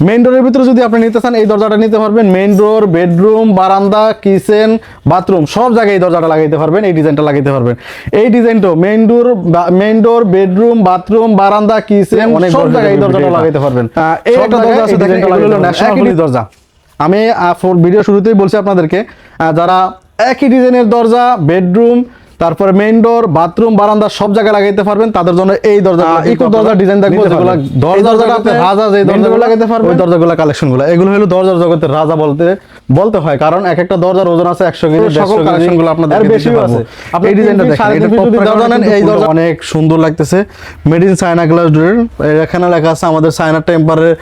Main ডোরের ভিতরে যদি আপনি নিতে চান এই দরজাটা নিতে পারবেন। মেইন ডোর, বেডরুম, বারান্দা, কিচেন, বাথরুম সব জায়গায় এই দরজাটা লাগাইতে পারবেন, এই ডিজাইনটা লাগাইতে পারবেন। এই ডিজাইনটা মেইন ডোর, বেডরুম, বাথরুম, বারান্দা, কিচেন সব জায়গায় এই দরজাটা লাগাইতে পারবেন। এই একটা দরজা আছে দেখেন, এগুলো হলো ন্যাশনাল দরজা। আমি ভিডিও শুরুতেই বলছি আপনাদেরকে, যারা একই ডিজাইনের দরজা বেডরুম, তারপরে মেইন ডোর, বাথরুম, বারান্দা সব জায়গায় লাগাইতে পারবেন, তাদের জন্য এই দরজা ইকো দরজার ডিজাইন দেখবো, যেগুলো দরজাটা আপনি রাজা যে দরজাগুলো লাগাইতে পারবেন, ওই দরজাগুলো কালেকশনগুলো এগুলো হলো দরজার জগতের রাজা বলতে হয়, কারণ এক একটা দরজার ওজন আছে 100 কেজি, সকল কালেকশনগুলো আপনাদের বেশিও আছে। আপনি এই ডিজাইনটা দেখেন, এটা যদি দরজা নেন এই দরজা অনেক সুন্দর লাগতেছে। Made in China glass door, এখানে লেখা আছে আমাদের চায়না টেম্পারের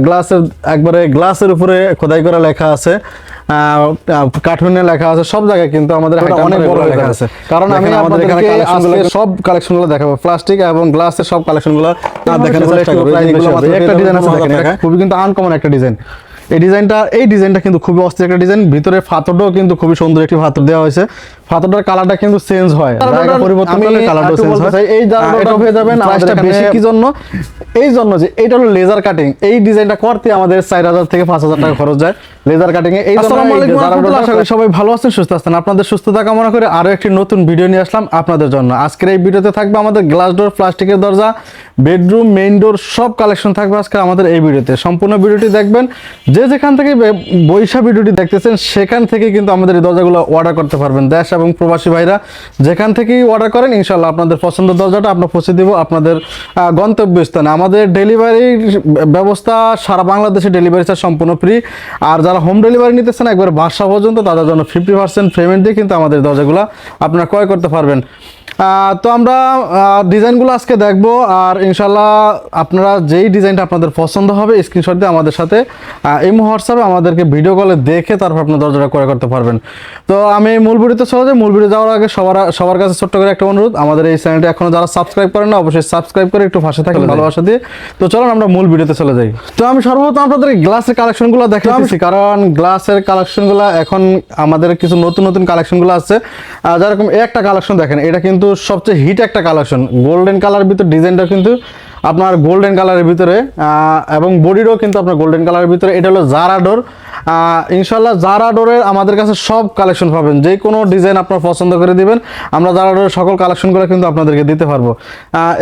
গ্লাসের, একবারে গ্লাসের উপরে খোদাই করা লেখা আছে, কার্টুনে লেখা আছে, সব জায়গায় কিন্তু আমাদের অনেক বড় লেখা আছে। কারণ আমি আমাদের এখানে সব কালেকশনগুলো দেখাবো, প্লাস্টিক এবং গ্লাসের সব কালেকশনগুলো দেখানোর চেষ্টা করব। একটা ডিজাইন আছে দেখেন, খুবই কিন্তু আনকমন একটা ডিজাইন। এই ডিজাইনটা কিন্তু খুবই অস্থির একটা ডিজাইন। ভিতরে ফাতরটাও কিন্তু খুবই সুন্দর একটি ফাতর দেওয়া হয়েছে। ফাতরটার কালারটা কিন্তু চেঞ্জ হয়, জায়গা পরিবর্তন করলে কালারটা চেঞ্জ হয়। এই জায়গাটা হয়ে যাবেন প্রাইসটা বেশি কি জন্য? এই জন্য যে এটা হলো লেজার কাটিং। এই ডিজাইনটা করতে আমাদের 4000 থেকে 5000 টাকা খরচ যায় লেজার কাটিং এ। এই জন্য আশা করি সবাই ভালো আছেন, সুস্থ আছেন। আপনাদের সুস্থতা কামনা করে আরো একটি নতুন ভিডিও নিয়ে আসলাম আপনাদের জন্য। আজকের এই ভিডিওতে থাকবে আমাদের গ্লাস ডোর, প্লাস্টিকের দরজা, বেডরুম, মেইন ডোর সব কালেকশন থাকবে আজকে আমাদের এই ভিডিওতে। সম্পূর্ণ ভিডিওটি দেখবেন। যে যেখান থেকে বৈশা ভিডিওটি দেখতেছেন সেখান থেকে কিন্তু আমাদের এই দরজাগুলো অর্ডার করতে পারবেন। দেশ এবং প্রবাসী ভাইরা যেখান থেকেই অর্ডার করেন ইনশাআল্লাহ আপনাদের পছন্দের দরজাটা আমরা পৌঁছে দিব আপনাদের গন্তব্যস্থানে। আমাদের ডেলিভারি ব্যবস্থা সারা বাংলাদেশে ডেলিভারি চার্জ সম্পূর্ণ ফ্রি। আর যারা হোম ডেলিভারি নিতেছেন একবার বাসা পর্যন্ত, তাদের জন্য 50% পেমেন্ট দিয়ে কিন্তু আমাদের দরজাগুলো আপনারা ক্রয় করতে পারবেন। তো আমরা ডিজাইনগুলো আজকে দেখব, আর ইনশাল্লাহ আপনারা যেই ডিজাইনটা আপনাদের পছন্দ হবে স্ক্রিনশট দিয়ে আমাদের সাথে এই হোয়াটসঅ্যাপে আমাদেরকে ভিডিও কলে দেখে তারপর আপনার দরজাটা ক্রয় করতে পারবেন। তো আমি মূল ভিডিওতে চলে যাই। মূল ভিডিও যাওয়ার আগে সবার কাছে ছোট্ট করে একটা অনুরোধ, আমাদের এই চ্যানেলটি এখনো যারা সাবস্ক্রাইব করেন না অবশ্যই সাবস্ক্রাইব করে একটু পাশে থাকেন ভালোবাসা দিয়ে। তো চলুন আমরা মূল ভিডিওতে চলে যাই। তো আমি সর্বপ্রথম আপনাদের গ্লাসের কালেকশনগুলো দেখাচ্ছি, কারণ গ্লাসের কালেকশনগুলো এখন আমাদের কিছু নতুন কালেকশনগুলো আছে। যেরকম একটা কালেকশন দেখেন, এটা কিন্তু সবচেয়ে হিট একটা কালেকশন। গোল্ডেন কালার ভিতরে ডিজাইনটা কিন্তু আপনার গোল্ডেন কালারের ভিতরে, এবং বডিরও কিন্তু আপনার গোল্ডেন কালারের ভিতরে। এটা হলো জারা ডোর। ইনশাল্লাহ জারা ডোরের আমাদের কাছে সব কালেকশন পাবেন, যে কোনো ডিজাইন আপনার পছন্দ করে দিবেন, আমরা জারা ডোরের সকল কালেকশনগুলো কিন্তু আপনাদেরকে দিতে পারবো।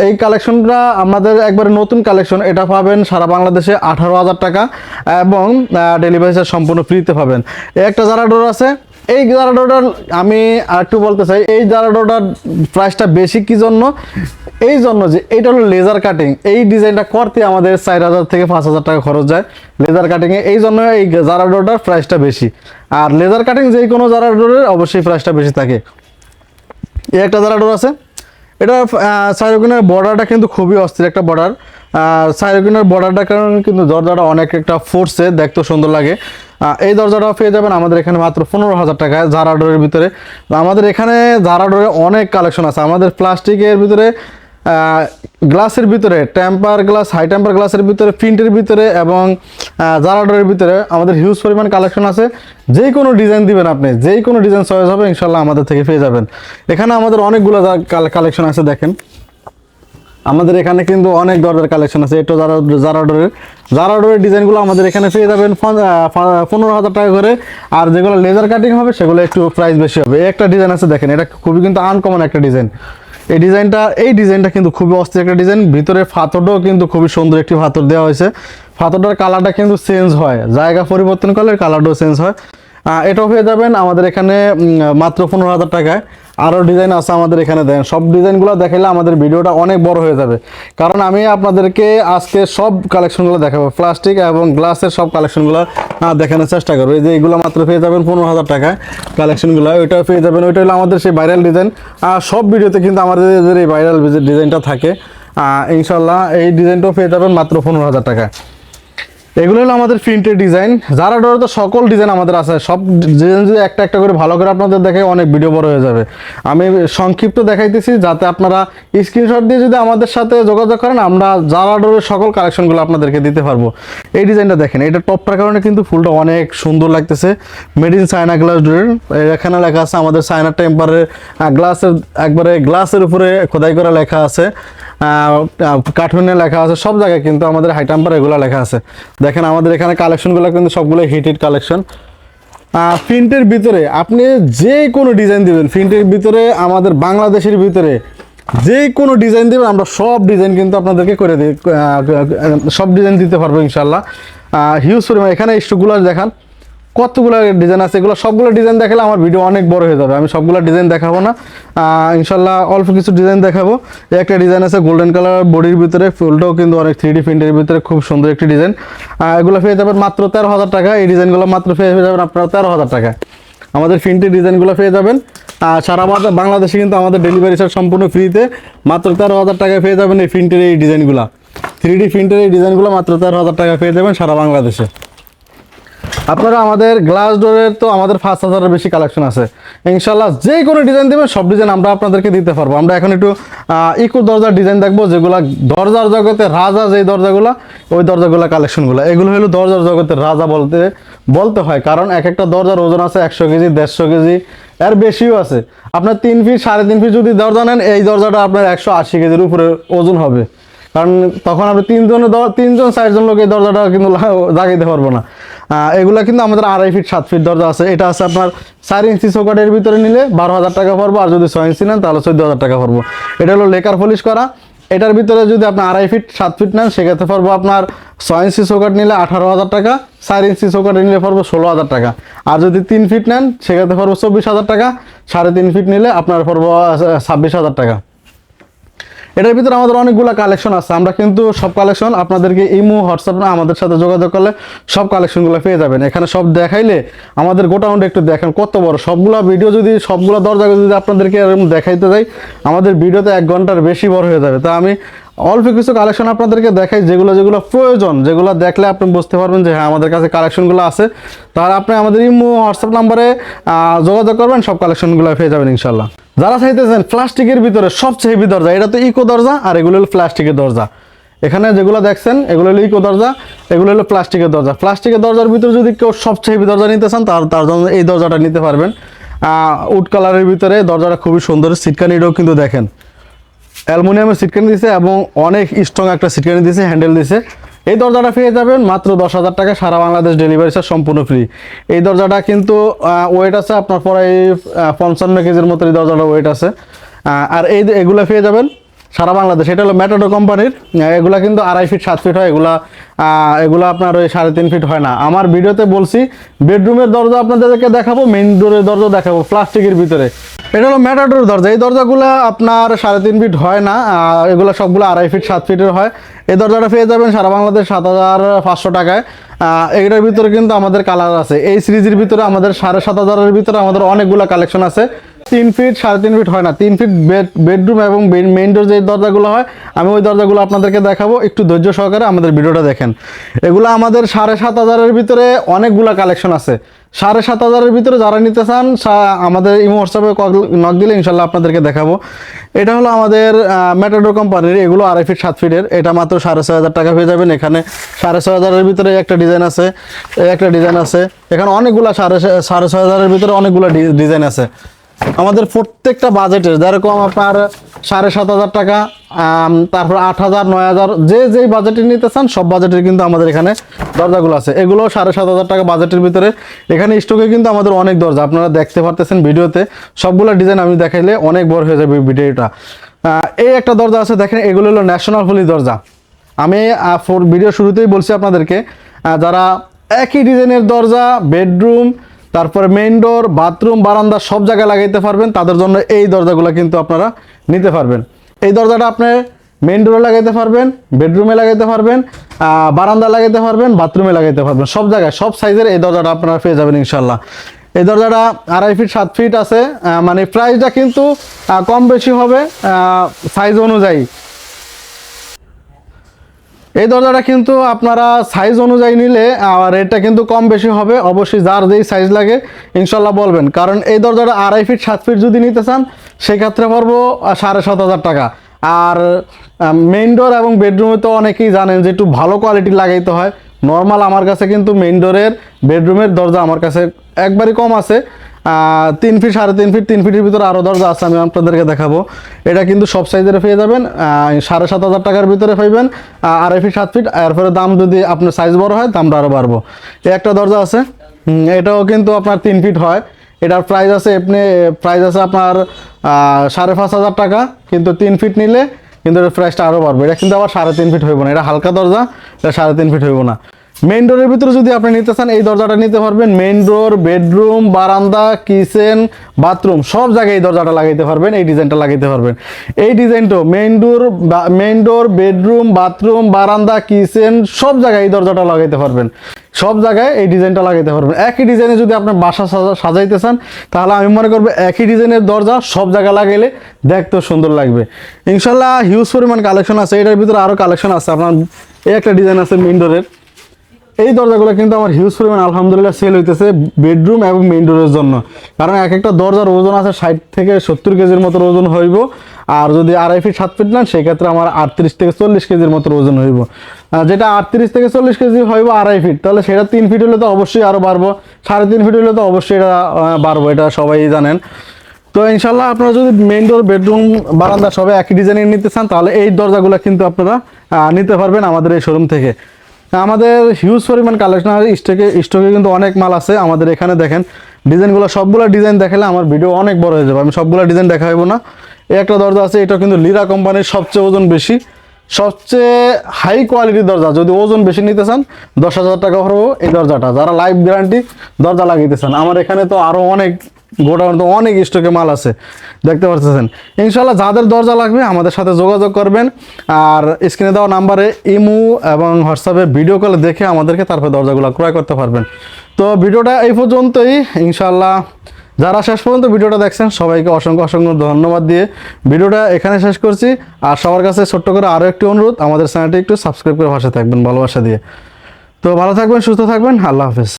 এই কালেকশনটা আমাদের একবারে নতুন কালেকশন, এটা পাবেন সারা বাংলাদেশে 18,000 টাকা এবং ডেলিভারি চার্জ সম্পূর্ণ ফ্রিতে পাবেন। একটা জারা ডোর আছে। এই জারা ডোরটার আমি আরেকটু বলতে চাই, এই জারা ডোরটার প্রাইসটা বেশি কি জন্য? এই জন্য যে এটা হলো লেজার কাটিং। এই ডিজাইনটা করতে আমাদের 4000 থেকে 5000 টাকা খরচ যায় লেজার কাটিংয়ে। এই জন্য এই জারা ডোরটার প্রাইসটা বেশি। আর লেজার কাটিং যে কোনো জারা ডোরের অবশ্যই প্রাইসটা বেশি থাকে। এই একটা জারা ডোর আছে। এটা সাইরোকিনের বর্ডারটা কিন্তু খুবই অস্থির একটা বর্ডার। সাইরোকিনের বর্ডারটার কারণে কিন্তু দরজাটা অনেক একটা ফোর্সে দেখতে সুন্দর লাগে। এই দরজাটাও পেয়ে যাবেন আমাদের এখানে মাত্র 15,000 টাকায় জারা ডোরের ভিতরে। আমাদের এখানে জারা ডোরে অনেক কালেকশন আছে। আমাদের প্লাস্টিকের ভিতরে, গ্লাসের ভিতরে, টেম্পার গ্লাস, হাই টেম্পার গ্লাসের ভিতরে, প্রিন্টের ভিতরে এবং জারা ডোরের ভিতরে আমাদের হিউজ পরিমাণ কালেকশন আছে। যেই কোনো ডিজাইন দিবেন আপনি, যেই কোনো ডিজাইন চয়েস হবে ইনশাল্লাহ আমাদের থেকে পেয়ে যাবেন। এখানে আমাদের অনেকগুলো কালেকশন আছে দেখেন। আমাদের এখানে কিন্তু অনেক দরজার কালেকশন আছে। এটা জারা ডোরের ডিজাইনগুলো আমাদের এখানে পেয়ে যাবেন 15,000 টাকা করে। আর যেগুলো লেজার কাটিং হবে সেগুলো একটু প্রাইস বেশি হবে। একটা ডিজাইন আছে দেখেন, এটা খুবই কিন্তু আনকমন একটা ডিজাইন। এই ডিজাইনটা কিন্তু খুবই অস্থির একটা ডিজাইন। ভিতরে ফাতরটাও কিন্তু খুবই সুন্দর একটি ফাতর দেওয়া হয়েছে। ফাতরটার কালারটা কিন্তু চেঞ্জ হয়, জায়গা পরিবর্তন করলে কালারটাও চেঞ্জ হয়। এটাও পেয়ে যাবেন আমাদের এখানে মাত্র 15,000 টাকায়। আরও ডিজাইন আছে আমাদের এখানে। দেন সব ডিজাইনগুলো দেখাইলে আমাদের ভিডিওটা অনেক বড় হয়ে যাবে, কারণ আমি আপনাদেরকে আজকে সব কালেকশনগুলো দেখাবো, প্লাস্টিক এবং গ্লাসের সব কালেকশনগুলো দেখানোর চেষ্টা করবো। এই যে এইগুলো মাত্র পেয়ে যাবেন 15,000 টাকায় কালেকশনগুলো। ওইটাও পেয়ে যাবেন। ওইটা হলো আমাদের সেই ভাইরাল ডিজাইন। সব ভিডিওতে কিন্তু আমাদের এই ভাইরাল ডিজাইনটা থাকে। ইনশাল্লাহ এই ডিজাইনটাও পেয়ে যাবেন মাত্র 15,000 টাকায়। এগুলো হলো আমাদের প্রিন্টের ডিজাইন। জারা ডোরে তো সকল ডিজাইন আমাদের আছে। সব ডিজাইন যদি একটা একটা করে ভালো করে আপনাদের দেখাই অনেক ভিডিও বড় হয়ে যাবে। আমি সংক্ষিপ্ত দেখাইতেছি যাতে আপনারা স্ক্রিনশট দিয়ে যদি আমাদের সাথে যোগাযোগ করেন আমরা জারা ডোরের সকল কালেকশনগুলো আপনাদেরকে দিতে পারবো। এই ডিজাইনটা দেখেন, এটা টপটার কারণে কিন্তু ফুলটা অনেক সুন্দর লাগতেছে। মেড ইন চায়না গ্লাস ডোরের। এখানে লেখা আছে আমাদের চায়না টেম্পারের গ্লাসের, একবারে গ্লাসের উপরে খোদাই করা লেখা আছে। কার্টুনে লেখা আছে, সব জায়গায় কিন্তু আমাদের হাই টেম্পার এগুলো লেখা আছে। দেখেন আমাদের এখানে কালেকশনগুলো কিন্তু সবগুলো হিটেড কালেকশন। প্রিন্টের ভিতরে আপনি যে কোনো ডিজাইন দিবেন, প্রিন্টের ভিতরে আমাদের বাংলাদেশের ভিতরে যে কোনো ডিজাইন দিবেন, আমরা সব ডিজাইন কিন্তু আপনাদেরকে করে দিই, সব ডিজাইন দিতে পারবো ইনশাল্লাহ। হিউজ পরিমাণ এখানে স্টকগুলো দেখান, কতগুলো ডিজাইন আছে, এগুলো সবগুলো ডিজাইন দেখালে আমার ভিডিও অনেক বড় হয়ে যাবে, আমি সবগুলো ডিজাইন দেখাবো না। ইনশাল্লাহ অল্প কিছু ডিজাইন দেখাবো। একটা ডিজাইন আছে গোল্ডেন কালার বডির ভিতরে, ফুলটাও কিন্তু অনেক 3D প্রিন্টের ভিতরে, খুব সুন্দর একটি ডিজাইন। এগুলো পেয়ে যাবেন মাত্র 13,000 টাকা। এই ডিজাইনগুলো মাত্র পেয়ে যাবেন আপনারা 13,000 টাকা। আমাদের প্রিন্টের ডিজাইনগুলো পেয়ে যাবেন সারা বাংলাদেশে কিন্তু আমাদের ডেলিভারি চার্জ সম্পূর্ণ ফ্রিতে। মাত্র 13,000 টাকায় পেয়ে যাবেন এই প্রিন্টের এই ডিজাইনগুলো, 3D প্রিন্টের এই ডিজাইনগুলো মাত্র 13,000 টাকা পেয়ে যাবেন সারা বাংলাদেশে। আপনারা আমাদের গ্লাস ডোরের তো আমাদের 5,000-এর বেশি কালেকশন আছে ইনশাল্লাহ। যে কোনো ডিজাইন দেবেন সব ডিজাইন আমরা আপনাদেরকে দিতে পারবো। আমরা এখন একটু ইকো দরজার ডিজাইন দেখবো, যেগুলো দরজার জগতে রাজা, যেই দরজাগুলো, ওই দরজাগুলো কালেকশনগুলো। এগুলো হলো দরজার জগতের রাজা বলতে হয়, কারণ এক একটা দরজার ওজন আছে 100 কেজি, 150 কেজি, এর বেশিও আছে। আপনার 3 ফিট 3.5 ফিট যদি দরজা নেন, এই দরজাটা আপনার 180 কেজির উপরে ওজন হবে, কারণ তখন আপনি 3জন 4জন লোক এই দরজাটা কিন্তু জাগাইতে পারবো না। এগুলা কিন্তু আমাদের 2.5 ফিট 7 ফিট দরজা আছে। এটা আছে আপনার 4 ইঞ্চি চৌকাটের ভিতরে নিলে 12,000 টাকা পড়বো, আর যদি 6 ইঞ্চি নেন তাহলে 14,000 টাকা পড়বো। এটা হলো লেকার পলিশ করা। এটার ভিতরে যদি আপনি 2.5 ফিট 7 ফিট নেন, সেক্ষেত্রে পড়বো আপনার 6 ইঞ্চি চৌকাট নিলে 18,000 টাকা, 4 ইঞ্চি চৌকাট নিলে পড়বো 16,000 টাকা। আর যদি 3 ফিট নেন সেক্ষেত্রে পড়বো 24,000 টাকা, 3.5 ফিট নিলে আপনার পড়বো 26,000 টাকা। এটার ভিতরে আমাদের অনেকগুলো কালেকশন আছে। আমরা কিন্তু সব কালেকশন আপনাদেরকে ইমো, হোয়াটসঅ্যাপ না আমাদের সাথে যোগাযোগ করলে সব কালেকশনগুলো পেয়ে যাবেন। এখানে সব দেখাইলে আমাদের গোটাউনটা একটু দেখেন কত বড়, সবগুলো ভিডিও যদি সবগুলো দরজা যদি আপনাদেরকে এরকম দেখাইতে যাই, আমাদের ভিডিওতে 1 ঘন্টার বেশি বড় হয়ে যাবে। তা আমি অল্প কিছু কালেকশন আপনাদেরকে দেখাই, যেগুলো প্রয়োজন, যেগুলো দেখলে আপনি বুঝতে পারবেন যে হ্যাঁ আমাদের কাছে কালেকশনগুলো আছে। তাহলে আপনি আমাদের ইমো, হোয়াটসঅ্যাপ নাম্বারে যোগাযোগ করবেন, সব কালেকশনগুলো পেয়ে যাবেন ইনশাল্লাহ। যারা চাইতেছেন প্লাস্টিকের ভিতরে সবচেয়ে হেভি দরজা, এটা তো ইকো দরজা, আর এগুলো হলো প্লাস্টিকের দরজা। এখানে যেগুলো দেখছেন এগুলো হলো ইকো দরজা, এগুলো হলো প্লাস্টিকের দরজা। প্লাস্টিকের দরজার ভিতরে যদি কেউ সবচেয়ে হেভি দরজা নিতে চান, তার জন্য এই দরজাটা নিতে পারবেন। উড কালারের ভিতরে দরজাটা খুবই সুন্দর। সিটকানিটাও কিন্তু দেখেন অ্যালুমিনিয়ামের সিটকানি দিয়েছে এবং অনেক স্ট্রং একটা সিটকানি দিয়েছে, হ্যান্ডেল দিয়েছে। এই দরজাটা পেয়ে যাবেন মাত্র 10,000 টাকা, সারা বাংলাদেশ ডেলিভারি চার্জ সম্পূর্ণ ফ্রি। এই দরজাটা কিন্তু ওয়েট আছে আপনার প্রায় 55 কেজির মতো এই দরজাটা ওয়েট আছে। আর এগুলো পেয়ে যাবেন সারা বাংলাদেশ। এটা হলো ম্যাটাডোর কোম্পানির, এগুলা কিন্তু 2.5 ফিট 7 ফিট হয়, এগুলা আপনার ওই 3.5 ফিট হয় না। আমার ভিডিওতে বলছি বেডরুমের দরজা আপনাদেরকে দেখাবো, মেইন ডোরের দরজা দেখাবো প্লাস্টিকের ভিতরে। এটা হলো ম্যাটাডোর দরজা। এই দরজাগুলো আপনার 3.5 ফিট হয় না, এগুলো সবগুলো 2.5 ফিট 7 ফিটের হয়। এই দরজাটা পেয়ে যাবেন সারা বাংলাদেশ 7,500 টাকায়। এটার ভিতরে কিন্তু আমাদের কালার আছে। এই সিরিজের ভিতরে আমাদের 7,500-এর ভিতরে আমাদের অনেকগুলো কালেকশন আছে। 3 ফিট 3.5 ফিট হয় না, 3 ফিট বেডরুম এবং মেইন ডোর যে দরজাগুলো হয়, আমি ওই দরজাগুলো আপনাদেরকে দেখাবো। একটু ধৈর্য সহকারে আমাদের ভিডিওটা দেখেন। এগুলো আমাদের 7,500-এর ভিতরে অনেকগুলো কালেকশন আছে। 7,500-এর ভিতরে যারা নিতে চান আমাদের ইমো, হোয়াটসঅ্যাপে নক দিলে ইনশাল্লাহ আপনাদেরকে দেখাবো। এটা হলো আমাদের ম্যাটাডোর কোম্পানির, এগুলো 2.5 ফিট 7 ফিটের। এটা মাত্র 6,500 টাকা পেয়ে যাবেন। এখানে 6,500-এর ভিতরে একটা ডিজাইন আছে, একটা ডিজাইন আছে। এখানে অনেকগুলো 6,500-এর ভিতরে অনেকগুলো ডিজাইন আছে। আমাদের প্রত্যেকটা বাজেটের যেরকম আপনার 7,500 টাকা, তারপর 8,000, 9,000, যেই বাজেটের নিতে চান সব বাজেটের কিন্তু আমাদের এখানে দরজাগুলো আছে। এগুলো 7,500 টাকা বাজেটের ভিতরে। এখানে স্টকে কিন্তু আমাদের অনেক দরজা আপনারা দেখতে পারতেছেন ভিডিওতে। সবগুলো ডিজাইন আমি দেখাইলে অনেক বড় হয়ে যাবে ভিডিওটা। এই একটা দরজা আছে দেখেন, এগুলো হলো ন্যাশনাল পলি দরজা। আমি ভিডিও শুরুতেই বলছি আপনাদেরকে, যারা একই ডিজাইনের দরজা বেডরুম, তারপরে মেইন ডোর, বাথরুম, বারান্দা সব জায়গায় লাগাইতে পারবেন, তাদের জন্য এই দরজাগুলো কিন্তু আপনারা নিতে পারবেন। এই দরজাটা আপনি মেইন ডোরে লাগাইতে পারবেন, বেডরুমে লাগাইতে পারবেন, বারান্দা লাগাইতে পারবেন, বাথরুমে লাগাইতে পারবেন, সব জায়গায় সব সাইজের এই দরজাটা আপনারা পেয়ে যাবেন ইনশাল্লাহ। এই দরজাটা 2.5 ফিট 7 ফিট আছে। মানে প্রাইসটা কিন্তু কম বেশি হবে সাইজ অনুযায়ী। এই দরজাটা কিন্তু আপনারা সাইজ অনুযায়ী নিলে রেটটা কিন্তু কম বেশি হবে। অবশ্যই যার যেই সাইজ লাগে ইনশাল্লাহ বলবেন, কারণ এই দরজাটা 2.5 ফিট 7 ফিট যদি নিতে চান সেক্ষেত্রে পড়বো 7,500 টাকা। আর মেইন ডোর এবং বেডরুমে তো অনেকেই জানেন যে একটু ভালো কোয়ালিটি লাগাইতে হয়। নর্মাল আমার কাছে কিন্তু মেইন ডোরের, বেডরুমের দরজা আমার কাছে একবারই কম আছে। 3 ফিট 3.5 ফিট 3 ফিটের ভিতরে আরও দরজা আছে, আমি আপনাদেরকে দেখাবো। এটা কিন্তু সব সাইজের পেয়ে যাবেন, 7,500 টাকার ভিতরে পাইবেন। 2.5 ফিট 7 ফিট, এরপরে দাম যদি আপনার সাইজ বড় হয় দামটা আরও বাড়বো। এই একটা দরজা আছে, এটাও কিন্তু আপনার 3 ফিট হয়। এটার প্রাইস আছে আপনার 5,500 টাকা, কিন্তু 3 ফিট নিলে কিন্তু এটার প্রাইসটা আরও বাড়বে। এটা কিন্তু আবার 3.5 ফিট হইব না, এটা হালকা দরজা, এটা 3.5 ফিট হইব না। মেইন ডোরের ভিতরে যদি আপনি নিতে চান এই দরজাটা নিতে পারবেন। মেইন ডোর, বেডরুম, বারান্দা, কিচেন, বাথরুম সব জায়গায় এই দরজাটা লাগাইতে পারবেন, এই ডিজাইনটা লাগাইতে পারবেন। এই ডিজাইনটা মেইন ডোর, বেডরুম, বাথরুম, বারান্দা, কিচেন সব জায়গায় এই দরজাটা লাগাইতে পারবেন, সব জায়গায় এই ডিজাইনটা লাগাইতে পারবেন। একই ডিজাইনে যদি আপনার বাসা সাজাইতে চান তাহলে আমি মনে করবো একই ডিজাইনের দরজা সব জায়গায় লাগাইলে দেখতেও সুন্দর লাগবে। ইনশাল্লাহ হিউজ পরিমাণ কালেকশন আছে, এটার ভিতরে আরও কালেকশন আছে। আপনার এই একটা ডিজাইন আছে মেইন ডোরের, এই দরজাগুলো কিন্তু আমার হিউজ পরিমাণ আলহামদুলিল্লাহ সেল হইতেছে বেডরুম এবং মেইন ডোরের জন্য। কারণ এক একটা দরজার ওজন আছে 60 থেকে 70 কেজির মতো ওজন হইব। আর যদি 2.5 ফিট 7 ফিট নেন সেই ক্ষেত্রে আমার 38 থেকে 40 কেজির মতো ওজন হইব। যেটা 38 থেকে 40 কেজি হইব 2.5 ফিট, তাহলে সেটা 3 ফিট হলে তো অবশ্যই আরও বাড়বো, 3.5 ফিট হলে তো অবশ্যই এটা বাড়বো, এটা সবাই জানেন। তো ইনশাল্লাহ আপনারা যদি মেইন ডোর, বেডরুম, বারান্দা সবাই একই ডিজাইনের নিতে চান তাহলে এই দরজাগুলো কিন্তু আপনারা নিতে পারবেন আমাদের এই শোরুম থেকে। আমাদের হিউজ পরিমাণ কালেকশন আছে, স্টকে কিন্তু অনেক মাল আছে আমাদের এখানে। দেখেন ডিজাইনগুলো, সবগুলো ডিজাইন দেখালে আমার ভিডিও অনেক বড় হয়ে যাবে, আমি সবগুলো ডিজাইন দেখাবো না। এই একটা দরজা আছে, এটা কিন্তু লিরা কোম্পানির সবচেয়ে ওজন বেশি, সবচেয়ে হাই কোয়ালিটির দরজা। যদি ওজন বেশি নিতে চান 10,000 টাকা পড়বো এই দরজাটা। যারা লাইফ গ্যারান্টি দরজা লাগিয়ে চান, আমার এখানে তো আরও অনেক গোডাউন, তো অনেক স্টকে মাল আছে, দেখতে পাচ্ছেন। ইনশাল্লাহ যাদের দরজা লাগবে আমাদের সাথে যোগাযোগ করবেন, আর স্ক্রিনে দেওয়া নাম্বারে ইমো এবং হোয়াটসঅ্যাপে ভিডিও কলে দেখে আমাদেরকে তারপর দরজাগুলো ক্রয় করতে পারবেন। তো ভিডিওটা এই পর্যন্তই। ইনশাল্লাহ যারা শেষ পর্যন্ত ভিডিওটা দেখছেন সবাইকে অসংখ্য অসংখ্য ধন্যবাদ দিয়ে ভিডিওটা এখানে শেষ করছি। আর সবার কাছে ছোট্ট করে আরও একটি অনুরোধ, আমাদের চ্যানেলটি একটু সাবস্ক্রাইব করে পাশে থাকবেন ভালোবাসা দিয়ে। তো ভালো থাকবেন, সুস্থ থাকবেন, আল্লাহ হাফেজ।